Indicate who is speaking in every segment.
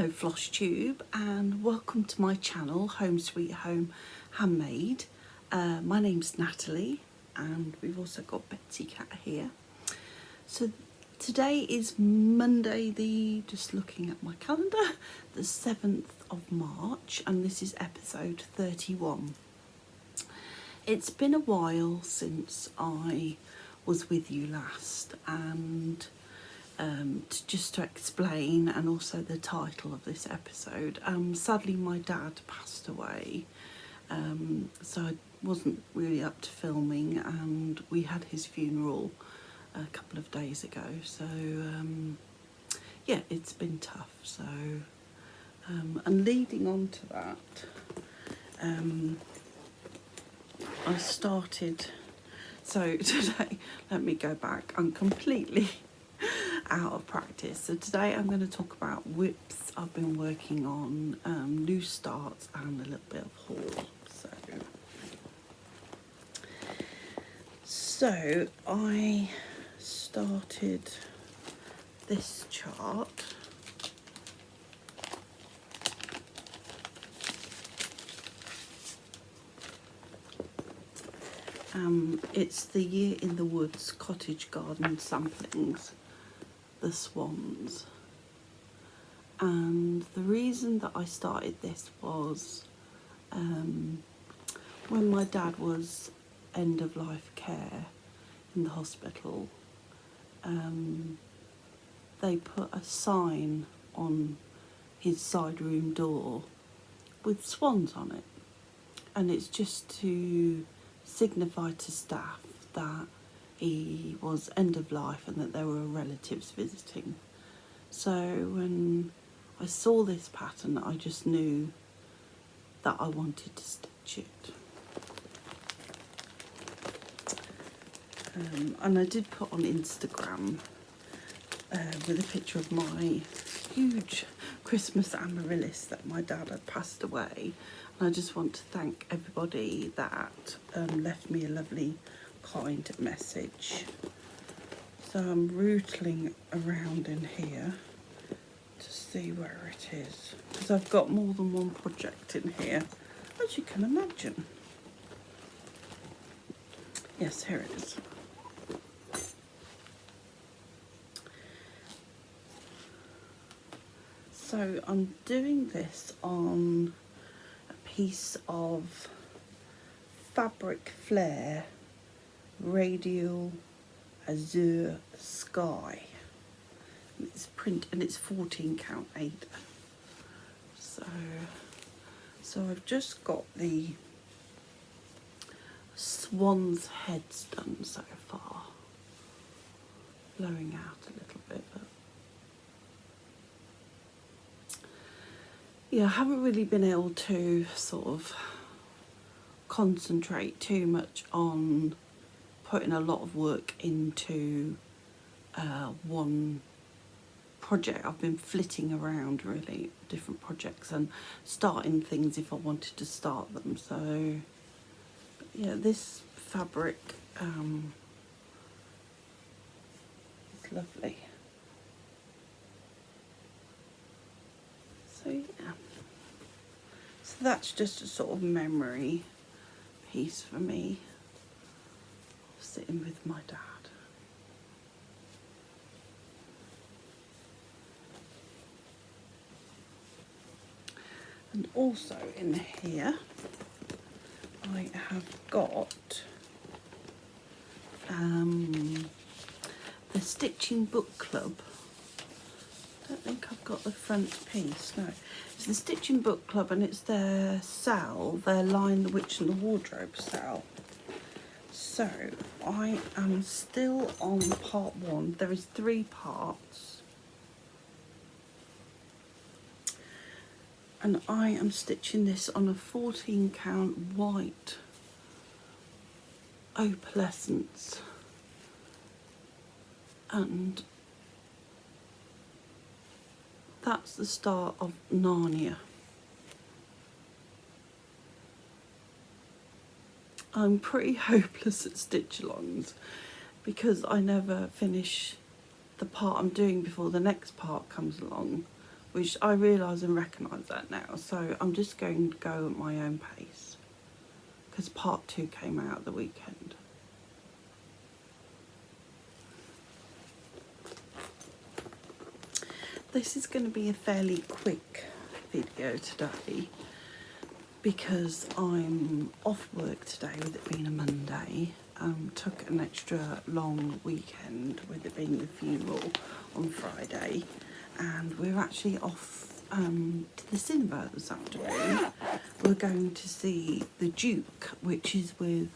Speaker 1: Hello Flosstube, and welcome to my channel Home Sweet Home Handmade. My name's Natalie and we've also got Betsy Cat here. So today is Monday, just looking at my calendar, the 7th of March, and this is episode 31. It's been a while since I was with you last, and just to explain, and also the title of this episode, sadly my dad passed away, so I wasn't really up to filming, and we had his funeral a couple of days ago, so yeah, it's been tough. So and leading on to that, I started, so today, let me go back, I'm completely out of practice. So today I'm going to talk about whips I've been working on, new starts, and a little bit of haul. So I started this chart. It's the Year in the Woods cottage garden samplings, the swans, and the reason that I started this was when my dad was end of life care in the hospital, they put a sign on his side room door with swans on it, and it's just to signify to staff that he was end of life and that there were relatives visiting. So when I saw this pattern, I just knew that I wanted to stitch it. And I did put on Instagram with a picture of my huge Christmas amaryllis that my dad had passed away. And I just want to thank everybody that left me a lovely, kind message. So I'm rootling around in here to see where it is, because I've got more than one project in here, as you can imagine. Yes, here it is. So I'm doing this on a piece of Fabric Flare Radial Azure Sky. It's print and it's 14 count 8. So I've just got the swan's heads done so far. Blowing out a little bit, but yeah, I haven't really been able to sort of concentrate too much on putting a lot of work into one project. I've been flitting around really different projects and starting things if I wanted to start them. So yeah, this fabric is lovely. So yeah, so that's just a sort of memory piece for me, sitting with my dad. And also in here I have got the Stitching Book Club. I don't think I've got the front piece, no. It's the Stitching Book Club, and it's their sale, their Line the Witch and the Wardrobe sale. So I am still on part 1. There is 3 parts. And I am stitching this on a 14 count white opalescence. And that's the start of Narnia. I'm pretty hopeless at stitch-alongs because I never finish the part I'm doing before the next part comes along. which I realise and recognise that now. So I'm just going to go at my own pace because part 2 came out the weekend. This is going to be a fairly quick video today because I'm off work today with it being a Monday. Took an extra long weekend with it being the funeral on Friday, and we're actually off to the cinema this afternoon. We're going to see The Duke, which is with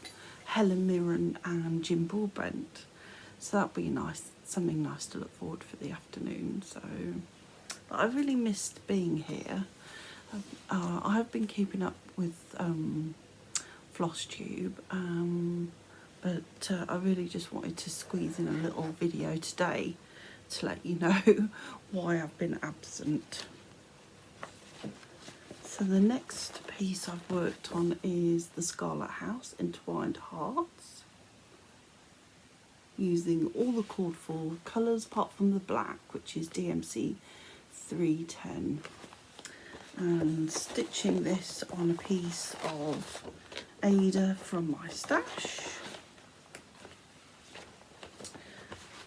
Speaker 1: Helen Mirren and Jim Broadbent. So that'll be nice, something nice to look forward for the afternoon. So, but I really missed being here. I have been keeping up with Flosstube, but I really just wanted to squeeze in a little video today to let you know why I've been absent. So the next piece I've worked on is the Scarlet House Entwined Hearts, using all the called for colours apart from the black, which is DMC 310, and stitching this on a piece of Ada from my stash.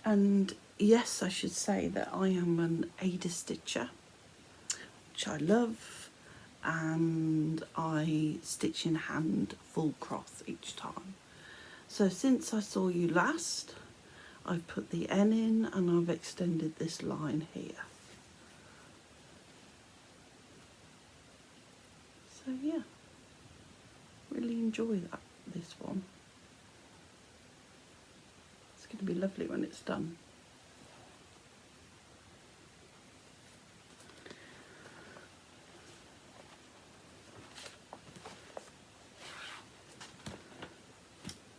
Speaker 1: And yes, I should say that I am an Ada stitcher, which I love, and I stitch in hand full cross each time. So since I saw you last, I've put the N in and I've extended this line here. So yeah, really enjoy this one. It's going to be lovely when it's done.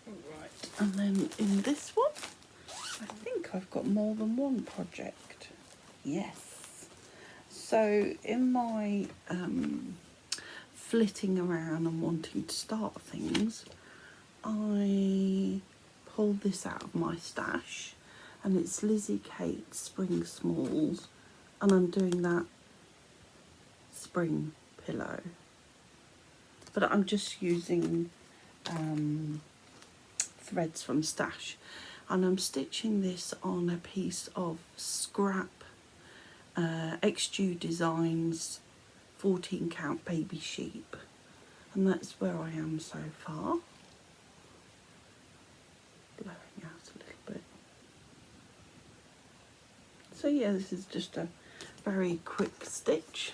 Speaker 1: Right, and then in this one, I think I've got more than one project. Yes. So in my flitting around and wanting to start things, I pulled this out of my stash, and it's 𝐦𝐨𝐬𝐞 Spring Smalls, and I'm doing that spring pillow, but I'm just using threads from stash, and I'm stitching this on a piece of scrap 𝐥𝐤𝐤 Designs 14 count baby sheep, and that's where I am so far. Blowing out a little bit. So yeah, this is just a very quick stitch,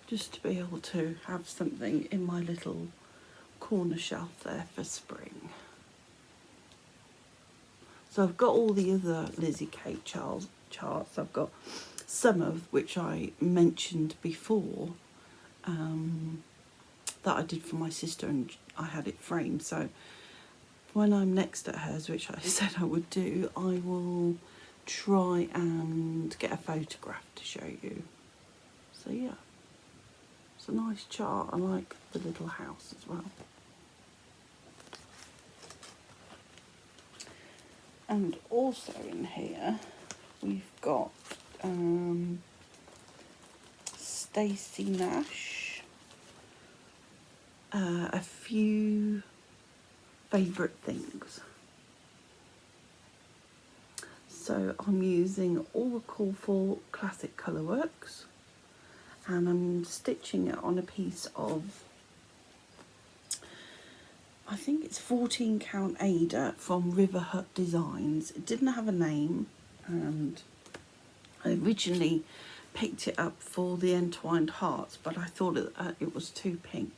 Speaker 1: just to be able to have something in my little corner shelf there for spring. So I've got all the other 𝐦𝐨𝐬𝐞 charts. I've got some of which I mentioned before, that I did for my sister, and I had it framed. So when I'm next at hers, which I said I would do, I will try and get a photograph to show you. So yeah, it's a nice chart. I like the little house as well. And also in here we've got Stacey Nash, a few favourite things. So I'm using all the call for classic Colourworks, and I'm stitching it on a piece of, I think it's 14 count Ada from River Hut Designs. It didn't have a name, and I originally picked it up for the Entwined Hearts, but I thought it was too pink.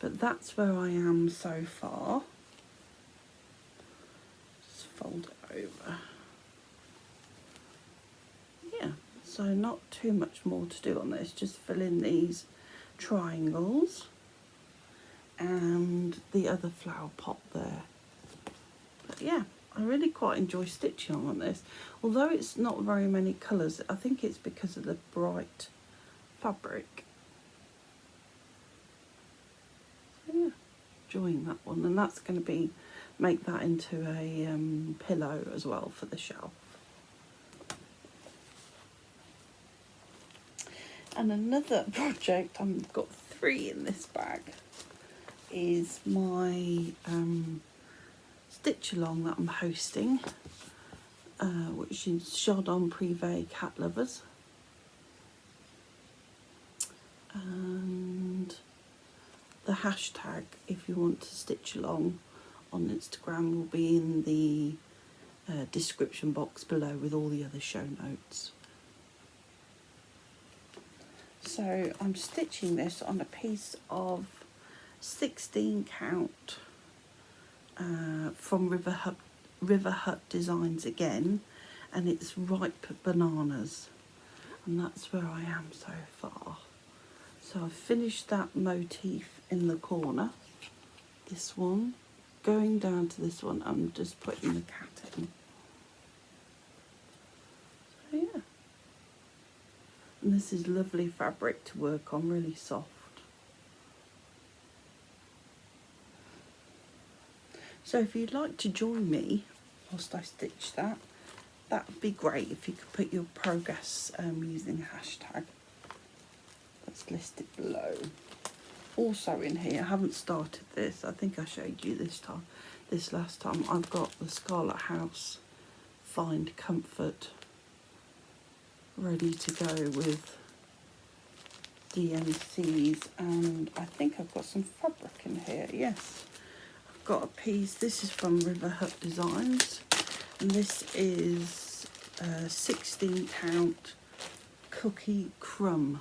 Speaker 1: But that's where I am so far. Just fold it over. Yeah, so not too much more to do on this, just fill in these triangles and the other flower pot there. But yeah, I really quite enjoy stitching on this, although it's not very many colours. I think it's because of the bright fabric. So yeah, enjoying that one, and that's going to make that into a pillow as well for the shelf. And another project, I've got 3 in this bag, is my stitch along that I'm hosting, which is Jardin Prive Cat Lovers. And the hashtag, if you want to stitch along on Instagram, will be in the description box below with all the other show notes. So I'm stitching this on a piece of 16 count from River Hut Designs again, and it's Ripe Bananas, and that's where I am so far. So I've finished that motif in the corner, this one, going down to this one. I'm just putting the cat in. So yeah, and this is lovely fabric to work on, really soft. So if you'd like to join me whilst I stitch that, that would be great if you could put your progress using the hashtag that's listed below. Also in here, I haven't started this, I think I showed you this last time, I've got the Scarlet House Find Comfort ready to go with DMCs, and I think I've got some fabric in here, yes. I've got a piece, this is from River Hut Designs, and this is 16 count cookie crumb.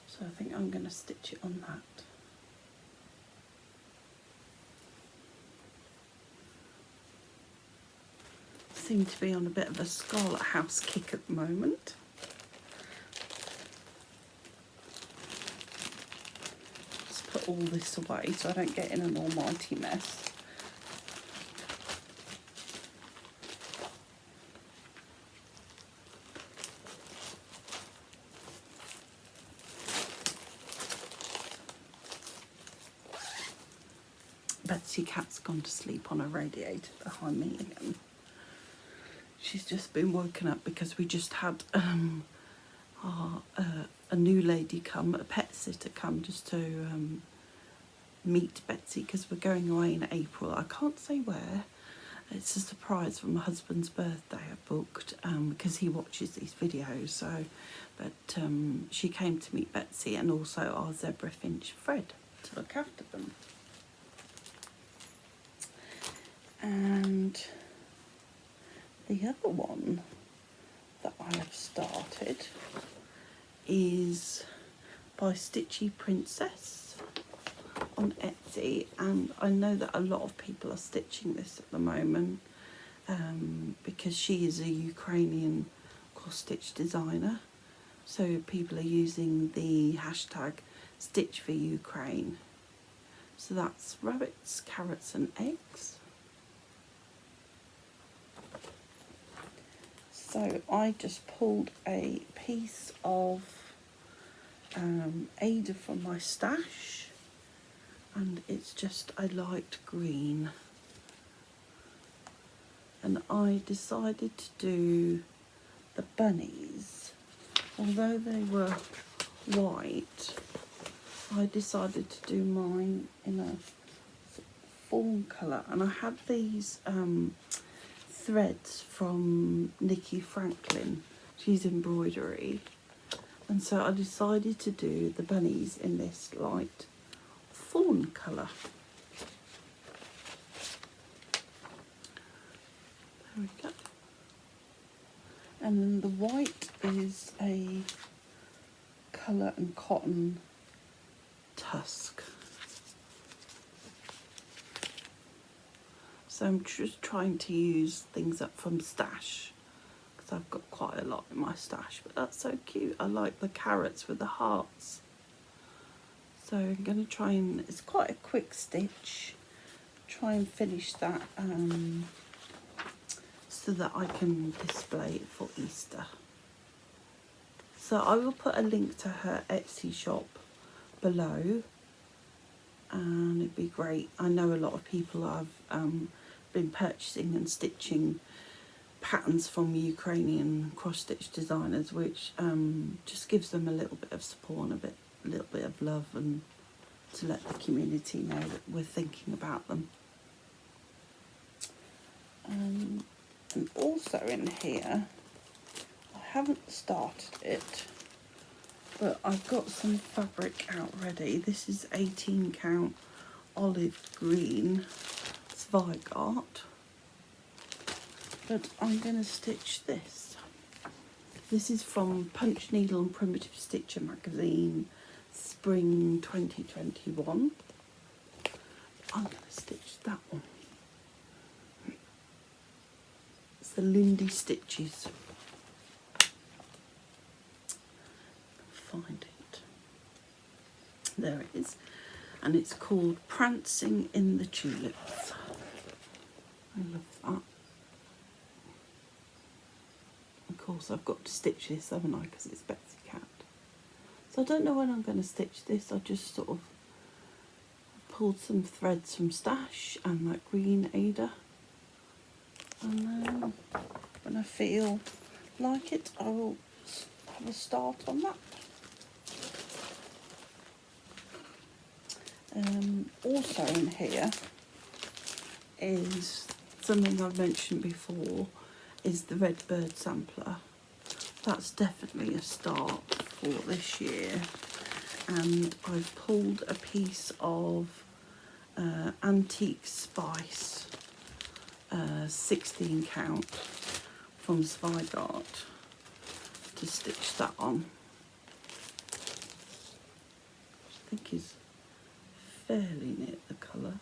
Speaker 1: So I think I'm going to stitch it on that. Seem to be on a bit of a Scarlet House kick at the moment. Just put all this away so I don't get in an almighty mess. 𝐦𝐤𝐤𝐿's gone to sleep on a radiator behind me again. She's just been woken up because we just had a new lady come, a pet sitter come, just to meet Betsy, because we're going away in April. I can't say where. It's a surprise for my husband's birthday I booked, because he watches these videos. So, but she came to meet Betsy and also our zebra finch Fred to look after them. And the other one that I have started is by Stitchy Princess on Etsy, and I know that a lot of people are stitching this at the moment because she is a Ukrainian cross-stitch designer, so people are using the hashtag Stitch for Ukraine. So that's rabbits, carrots and eggs. So I just pulled a piece of Ada from my stash, and it's just a light green, and I decided to do the bunnies. Although they were white, I decided to do mine in a fawn colour, and I had these threads from Nikki Franklin. She's embroidery, and so I decided to do the bunnies in this light fawn colour. There we go. And then the white is a colour and cotton tusk. So I'm just trying to use things up from stash, because I've got quite a lot in my stash, but that's so cute. I like the carrots with the hearts. So I'm going to try and, it's quite a quick stitch, try and finish that so that I can display it for Easter. So I will put a link to her Etsy shop below, and it'd be great. I know a lot of people have been purchasing and stitching patterns from Ukrainian cross-stitch designers, which just gives them a little bit of support and a little bit of love, and to let the community know that we're thinking about them. And also in here, I haven't started it, but I've got some fabric out ready. This is 18 count olive green 𝐦𝐨𝐬𝐤𝐞, but I'm going to stitch this. This is from Punch Needle and Primitive Stitcher magazine, spring 2021. I'm going to stitch that one. It's the Lindy Stitches. Find it. There it is. And it's called Prancing in the Tulips. I love that. Of course, I've got to stitch this, haven't I, because it's Betsy Cat. So I don't know when I'm going to stitch this. I just sort of pulled some threads from Stash and that green Ada. And then when I feel like it, I will have a start on that. Also in here is something I've mentioned before, is the Red Bird sampler. That's definitely a start for this year, and I've pulled a piece of Antique Spice 16 count from 𝐦𝐨𝐽𝐤𝐞 to stitch that on. I think is fairly near the colour.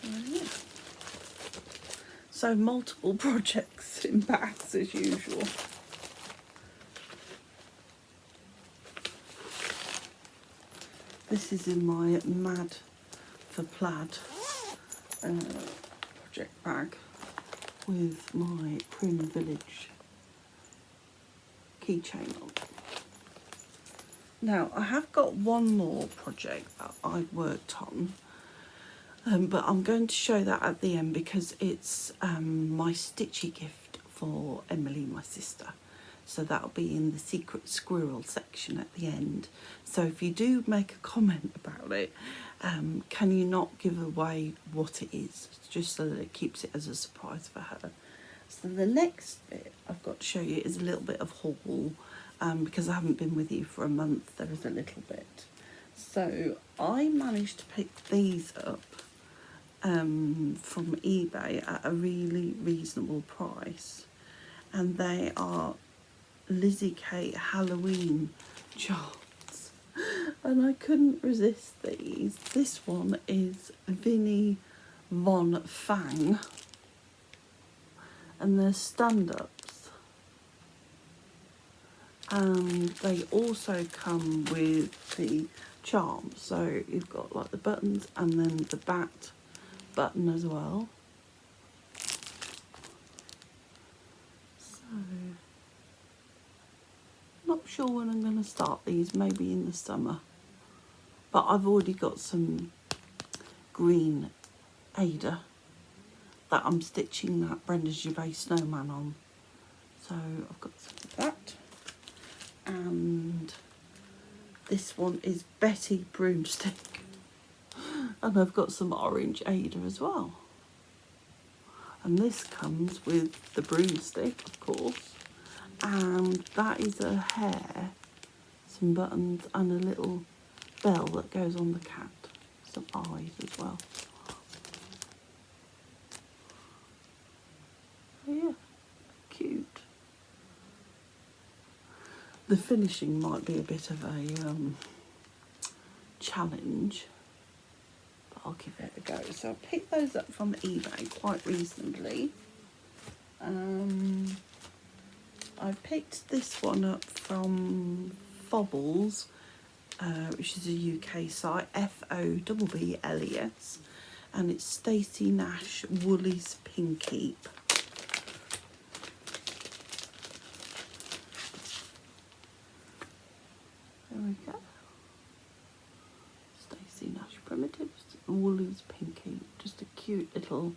Speaker 1: So yeah. So multiple projects in bags as usual. This is in my Mad for Plaid project bag with my Prim Village keychain on. Now I have got one more project that I've worked on, but I'm going to show that at the end because it's my stitchy gift for Emily, my sister. So that'll be in the secret squirrel section at the end. So if you do make a comment about it, can you not give away what it is, just so that it keeps it as a surprise for her. So the next bit I've got to show you is a little bit of haul, because I haven't been with you for a month. There is a little bit. So I managed to pick these up from eBay at a really reasonable price, and they are 𝐦𝐨𝐬𝐬 Halloween charts, and I couldn't resist these. This one is Vinnie Von Fang, and they're stand-ups, and they also come with the charm. So you've got like the buttons and then the bat button as well. So not sure when I'm going to start these, maybe in the summer, but I've already got some green Ada that I'm stitching that Brenda Gervais snowman on, so I've got some of that. And this one is Betty Broomstick, and I've got some orange Ada as well, and this comes with the broomstick, of course, and that is a hair, some buttons and a little bell that goes on the cat, some eyes as well. Oh yeah, cute. The finishing might be a bit of a challenge, but I'll give it a go. So I picked those up from eBay quite reasonably. I picked this one up from Fobbles, which is a UK site, FOBBLES, and it's Stacey Nash Woolies Pinkeep. There we go. Stacey Nash Primitives, Woolies Pinkeep. Just a cute little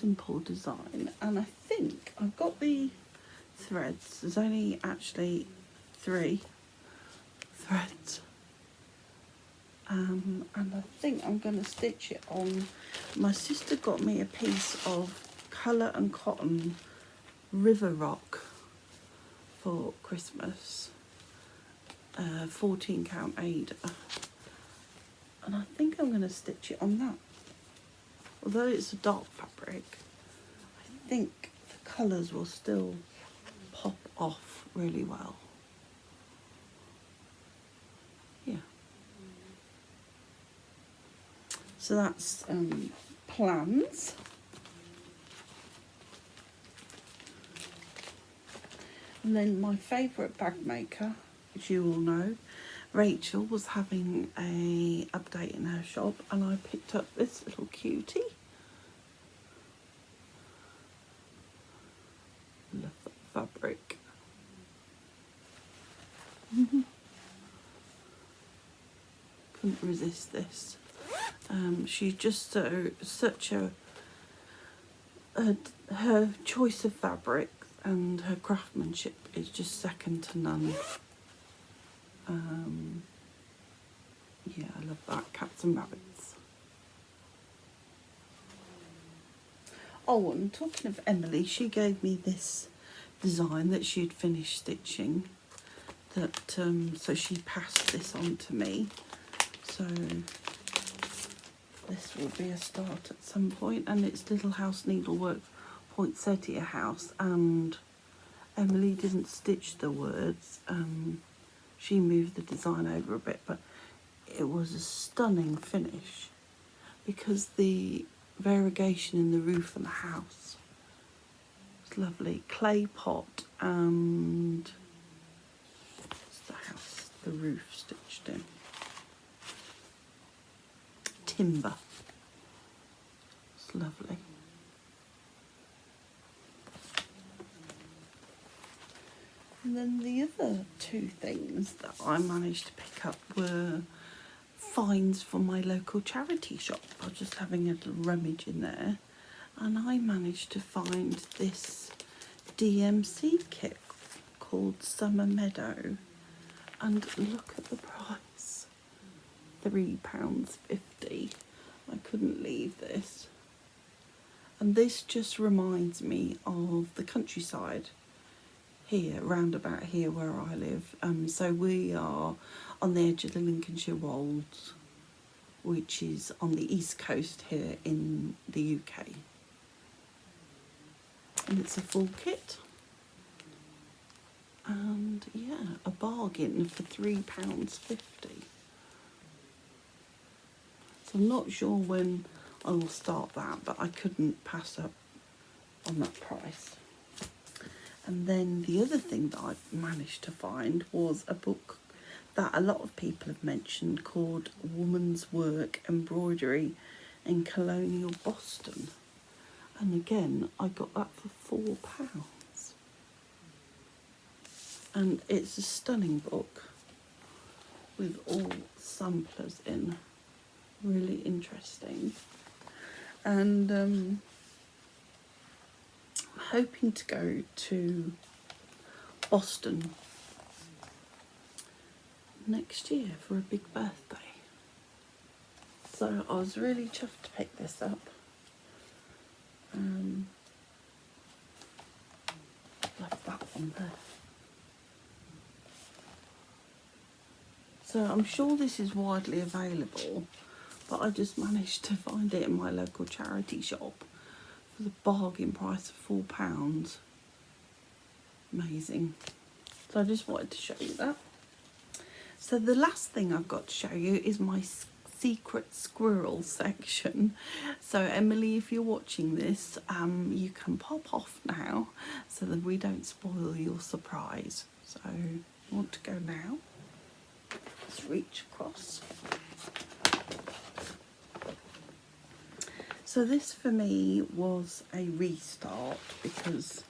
Speaker 1: simple design, and I think I've got the threads. There's only actually 3 threads, and I think I'm going to stitch it on. My sister got me a piece of Colour and Cotton River Rock for Christmas, 14 count Ada, and I think I'm going to stitch it on that. Although it's a dark fabric, I think the colours will still pop off really well. Yeah. So that's plans. And then my favourite bag maker, as you all know, Rachel, was having a update in her shop, and I picked up this little cutie. Love that fabric. Couldn't resist this. She's just such a her choice of fabric and her craftsmanship is just second to none. Yeah, I love that. Cats and rabbits. Oh, and talking of Emily, she gave me this design that she'd finished stitching. That so she passed this on to me. So this will be a start at some point, and it's Little House Needleworks Poinsettia House, and Emily didn't stitch the words. She moved the design over a bit, but it was a stunning finish because the variegation in the roof and the house was lovely. Clay pot and what's the house, the roof stitched in. Timber. It's lovely. And then the other 2 things that I managed to pick up were finds from my local charity shop. I was just having a little rummage in there, and I managed to find this DMC kit called Summer Meadow, and look at the price, £3.50. I couldn't leave this. And this just reminds me of the countryside here, round about here where I live. So we are on the edge of the Lincolnshire Wolds, which is on the east coast here in the UK. And it's a full kit. And yeah, a bargain for £3.50. So I'm not sure when I will start that, but I couldn't pass up on that price. And then the other thing that I managed to find was a book that a lot of people have mentioned called Woman's Work Embroidery in Colonial Boston. And again, I got that for £4. And it's a stunning book with all samplers in. Really interesting. And I'm hoping to go to Boston next year for a big birthday. So I was really chuffed to pick this up. Love that one there. So I'm sure this is widely available, but I just managed to find it in my local charity shop for the bargain price of £4. Amazing. So I just wanted to show you that. So the last thing I've got to show you is my secret squirrel section. So Emily, if you're watching this, you can pop off now so that we don't spoil your surprise. So you want to go now? Let's reach across. So this for me was a restart because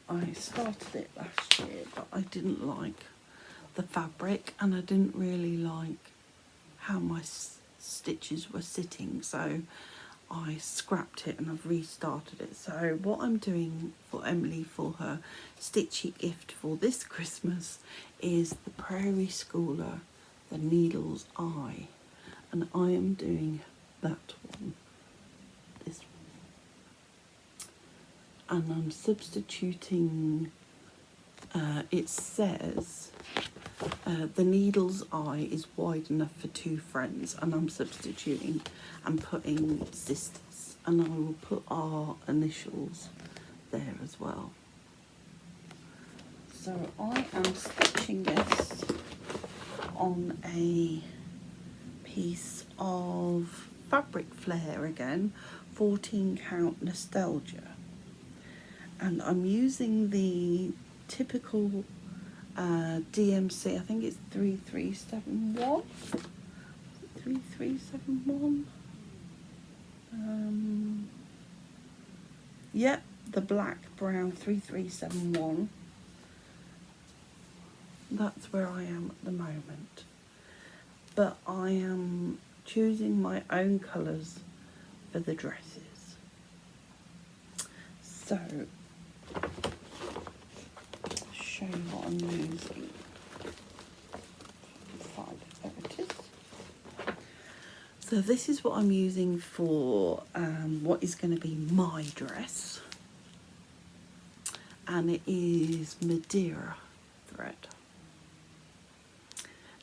Speaker 1: I started it last year, but I didn't like the fabric and I didn't really like how my stitches were sitting. So I scrapped it and I've restarted it. So what I'm doing for Emily for her stitchy gift for this Christmas is the Prairie Schooler, the Needle's Eye, and I am doing that one, this one, and I'm substituting, it says the needle's eye is wide enough for 2 friends, and I'm substituting and putting sisters, and I will put our initials there as well. So I am stitching this on a piece of fabric flare again, 14 count nostalgia, and I'm using the typical DMC, I think it's 3371. 3371. Yep, the black brown 3371. That's where I am at the moment. But I am choosing my own colours for the dresses. So show you what I'm using. Find it, there it is. So this is what I'm using for what is going to be my dress, and it is Madeira thread.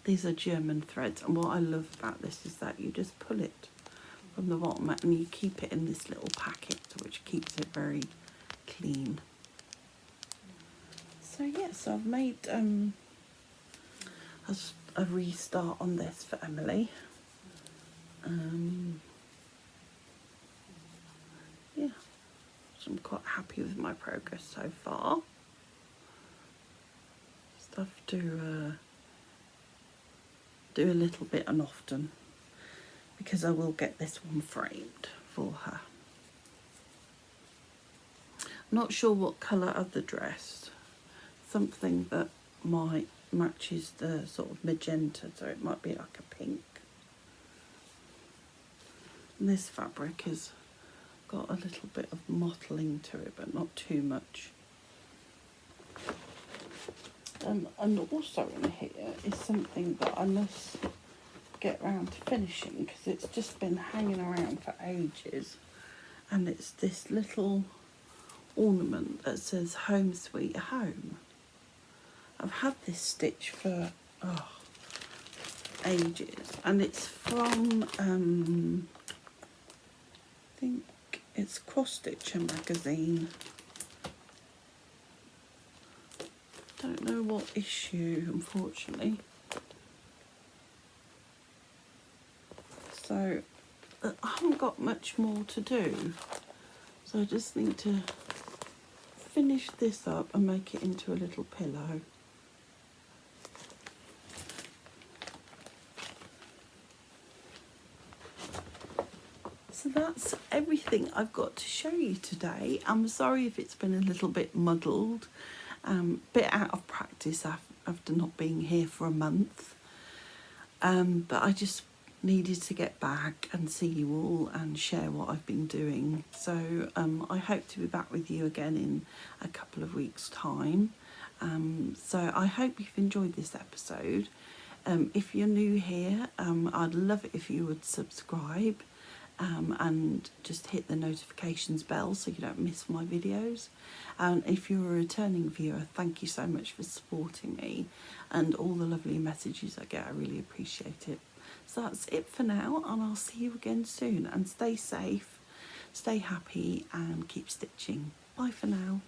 Speaker 1: These are German threads, and what I love about this is that you just pull it from the bottom and you keep it in this little packet, which keeps it very clean. So yes, I've made a restart on this for Emily. Yeah, so I'm quite happy with my progress so far. Just have to do a little bit and often, because I will get this one framed for her. Not sure what colour of the dress. Something that might matches the sort of magenta, so it might be like a pink. And this fabric has got a little bit of mottling to it, but not too much. And also in here is something that I must get round to finishing, because it's just been hanging around for ages, and it's this little ornament that says Home Sweet Home. I've had this stitch for ages, and it's from I think it's Cross Stitcher magazine. Don't know what issue, unfortunately. So I haven't got much more to do, so I just need to finish this up and make it into a little pillow. So that's everything I've got to show you today. I'm sorry if it's been a little bit muddled, bit out of practice after not being here for a month, but I just needed to get back and see you all and share what I've been doing. So I hope to be back with you again in a couple of weeks' time. So I hope you've enjoyed this episode. If you're new here, I'd love it if you would subscribe and just hit the notifications bell so you don't miss my videos. And if you're a returning viewer, thank you so much for supporting me and all the lovely messages I get. I really appreciate it. So that's it for now, and I'll see you again soon, and stay safe, stay happy, and keep stitching. Bye for now.